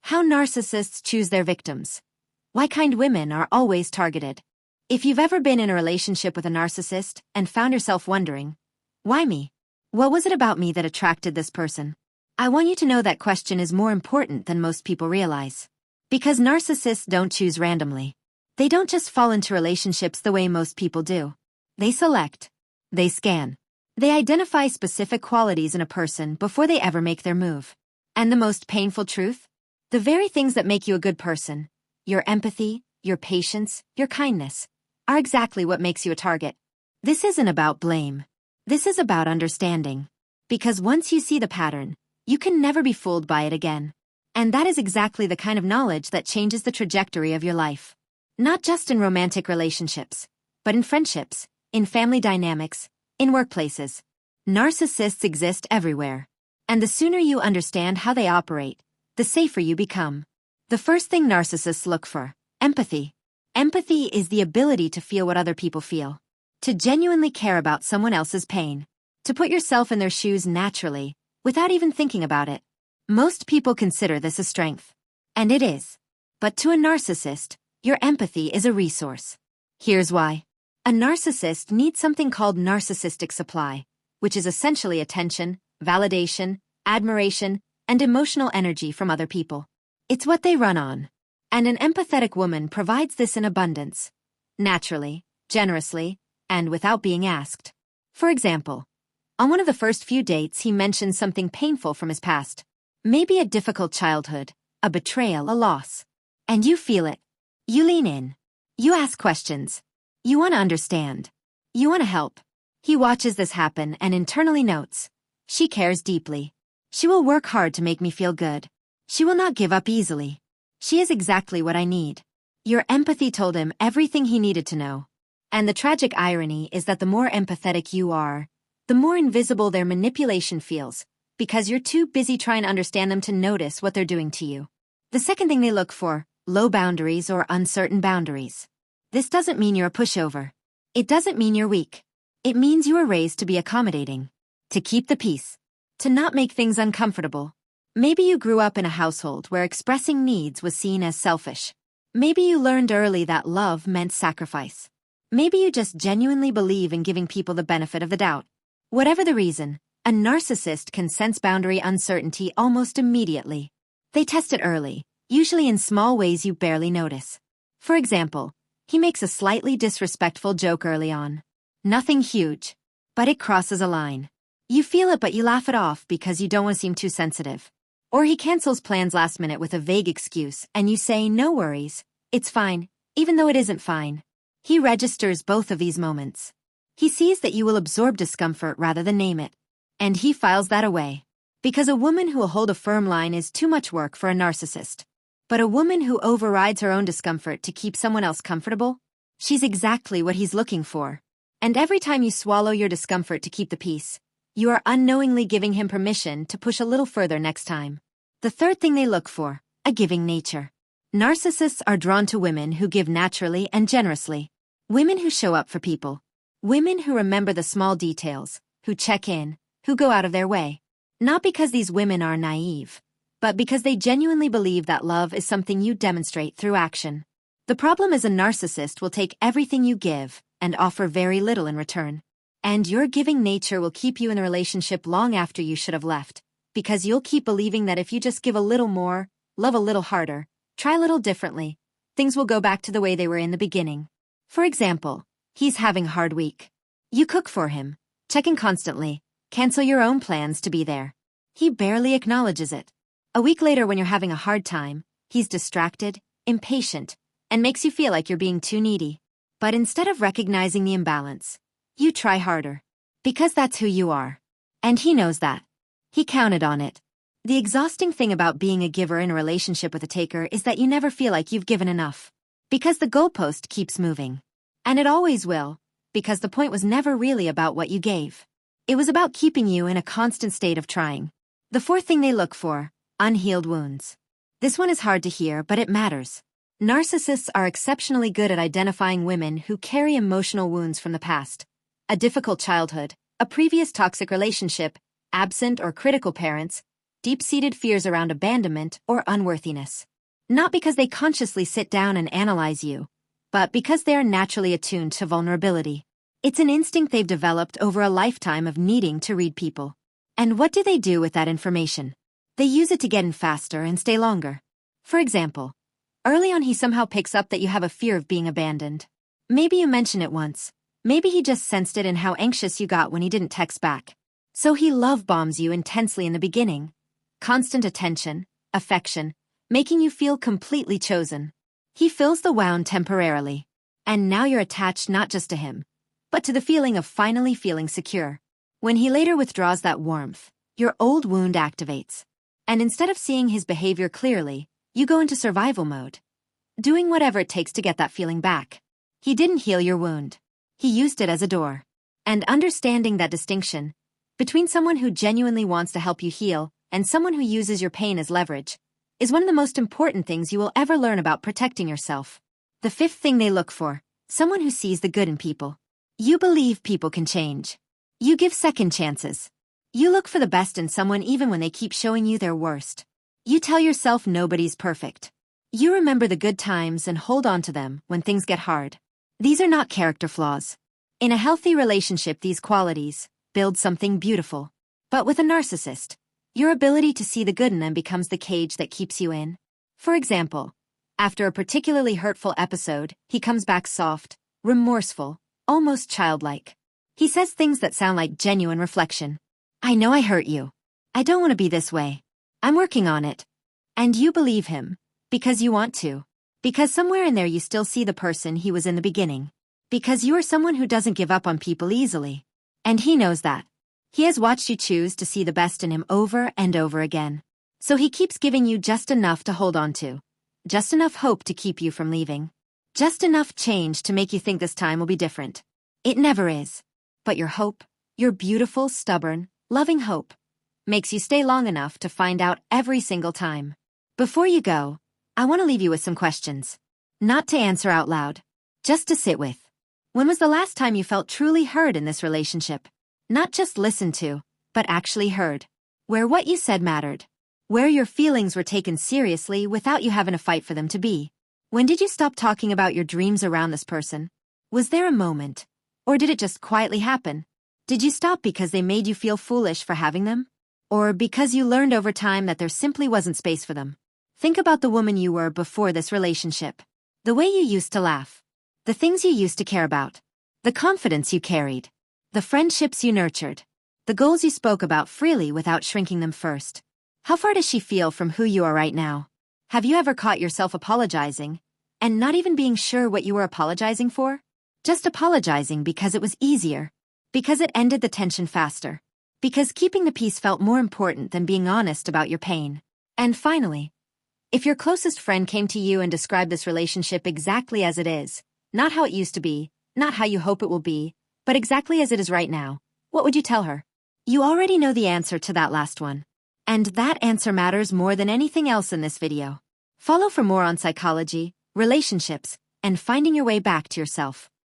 How narcissists choose their victims. Why kind women are always targeted. If you've ever been in a relationship with a narcissist and found yourself wondering, why me? What was it about me that attracted this person? I want you to know that question is more important than most people realize. Because narcissists don't choose randomly. They don't just fall into relationships the way most people do. They select. They scan. They identify specific qualities in a person before they ever make their move. And the most painful truth? The very things that make you a good person, your empathy, your patience, your kindness, are exactly what makes you a target. This isn't about blame. This is about understanding. Because once you see the pattern, you can never be fooled by it again. And that is exactly the kind of knowledge that changes the trajectory of your life. Not just in romantic relationships, but in friendships, in family dynamics, in workplaces. Narcissists exist everywhere. And the sooner you understand how they operate, the safer you become. The first thing narcissists look for: empathy. Empathy is the ability to feel what other people feel. To genuinely care about someone else's pain. To put yourself in their shoes naturally, without even thinking about it. Most people consider this a strength. And it is. But to a narcissist, your empathy is a resource. Here's why. A narcissist needs something called narcissistic supply, which is essentially attention, validation, admiration, and emotional energy from other people. It's what they run on. And an empathetic woman provides this in abundance. Naturally, generously, and without being asked. For example, on one of the first few dates he mentions something painful from his past. Maybe a difficult childhood, a betrayal, a loss. And you feel it. You lean in. You ask questions. You want to understand. You want to help. He watches this happen and internally notes. She cares deeply. She will work hard to make me feel good. She will not give up easily. She is exactly what I need. Your empathy told him everything he needed to know. And the tragic irony is that the more empathetic you are, the more invisible their manipulation feels, because you're too busy trying to understand them to notice what they're doing to you. The second thing they look for: low boundaries or uncertain boundaries. This doesn't mean you're a pushover. It doesn't mean you're weak. It means you were raised to be accommodating, to keep the peace, to not make things uncomfortable. Maybe you grew up in a household where expressing needs was seen as selfish. Maybe you learned early that love meant sacrifice. Maybe you just genuinely believe in giving people the benefit of the doubt. Whatever the reason, a narcissist can sense boundary uncertainty almost immediately. They test it early, usually in small ways you barely notice. For example, he makes a slightly disrespectful joke early on. Nothing huge, but it crosses a line. You feel it but you laugh it off because you don't want to seem too sensitive. Or he cancels plans last minute with a vague excuse and you say, "No worries, it's fine," even though it isn't fine. He registers both of these moments. He sees that you will absorb discomfort rather than name it. And he files that away. Because a woman who will hold a firm line is too much work for a narcissist. But a woman who overrides her own discomfort to keep someone else comfortable? She's exactly what he's looking for. And every time you swallow your discomfort to keep the peace, you are unknowingly giving him permission to push a little further next time. The third thing they look for: a giving nature. Narcissists are drawn to women who give naturally and generously. Women who show up for people. Women who remember the small details, who check in, who go out of their way. Not because these women are naive, but because they genuinely believe that love is something you demonstrate through action. The problem is a narcissist will take everything you give and offer very little in return. And your giving nature will keep you in a relationship long after you should have left, because you'll keep believing that if you just give a little more, love a little harder, try a little differently, things will go back to the way they were in the beginning. For example, he's having a hard week. You cook for him, check in constantly, cancel your own plans to be there. He barely acknowledges it. A week later, when you're having a hard time, he's distracted, impatient, and makes you feel like you're being too needy. But instead of recognizing the imbalance, you try harder. Because that's who you are. And he knows that. He counted on it. The exhausting thing about being a giver in a relationship with a taker is that you never feel like you've given enough. Because the goalpost keeps moving. And it always will, because the point was never really about what you gave. It was about keeping you in a constant state of trying. The fourth thing they look for: unhealed wounds. This one is hard to hear, but it matters. Narcissists are exceptionally good at identifying women who carry emotional wounds from the past. A difficult childhood, a previous toxic relationship, absent or critical parents, deep-seated fears around abandonment or unworthiness. Not because they consciously sit down and analyze you, but because they are naturally attuned to vulnerability. It's an instinct they've developed over a lifetime of needing to read people. And what do they do with that information? They use it to get in faster and stay longer. For example, early on he somehow picks up that you have a fear of being abandoned. Maybe you mention it once. Maybe he just sensed it in how anxious you got when he didn't text back. So he love bombs you intensely in the beginning. Constant attention, affection, making you feel completely chosen. He fills the wound temporarily. And now you're attached not just to him, but to the feeling of finally feeling secure. When he later withdraws that warmth, your old wound activates. And instead of seeing his behavior clearly, you go into survival mode, doing whatever it takes to get that feeling back. He didn't heal your wound. He used it as a door. And understanding that distinction between someone who genuinely wants to help you heal and someone who uses your pain as leverage is one of the most important things you will ever learn about protecting yourself. The fifth thing they look for: someone who sees the good in people. You believe people can change. You give second chances. You look for the best in someone even when they keep showing you their worst. You tell yourself nobody's perfect. You remember the good times and hold on to them when things get hard. These are not character flaws. In a healthy relationship, these qualities build something beautiful. But with a narcissist, your ability to see the good in them becomes the cage that keeps you in. For example, after a particularly hurtful episode, he comes back soft, remorseful, almost childlike. He says things that sound like genuine reflection. I know I hurt you. I don't want to be this way. I'm working on it. And you believe him, because you want to. Because somewhere in there you still see the person he was in the beginning. Because you are someone who doesn't give up on people easily. And he knows that. He has watched you choose to see the best in him over and over again. So he keeps giving you just enough to hold on to. Just enough hope to keep you from leaving. Just enough change to make you think this time will be different. It never is. But your hope, your beautiful, stubborn, loving hope, makes you stay long enough to find out every single time. Before you go, I want to leave you with some questions. Not to answer out loud, just to sit with. When was the last time you felt truly heard in this relationship? Not just listened to, but actually heard. Where what you said mattered. Where your feelings were taken seriously without you having to fight for them to be. When did you stop talking about your dreams around this person? Was there a moment? Or did it just quietly happen? Did you stop because they made you feel foolish for having them? Or because you learned over time that there simply wasn't space for them? Think about the woman you were before this relationship. The way you used to laugh. The things you used to care about. The confidence you carried. The friendships you nurtured. The goals you spoke about freely without shrinking them first. How far does she feel from who you are right now? Have you ever caught yourself apologizing, and not even being sure what you were apologizing for? Just apologizing because it was easier. Because it ended the tension faster. Because keeping the peace felt more important than being honest about your pain. And finally, if your closest friend came to you and described this relationship exactly as it is, not how it used to be, not how you hope it will be, but exactly as it is right now, what would you tell her? You already know the answer to that last one. And that answer matters more than anything else in this video. Follow for more on psychology, relationships, and finding your way back to yourself.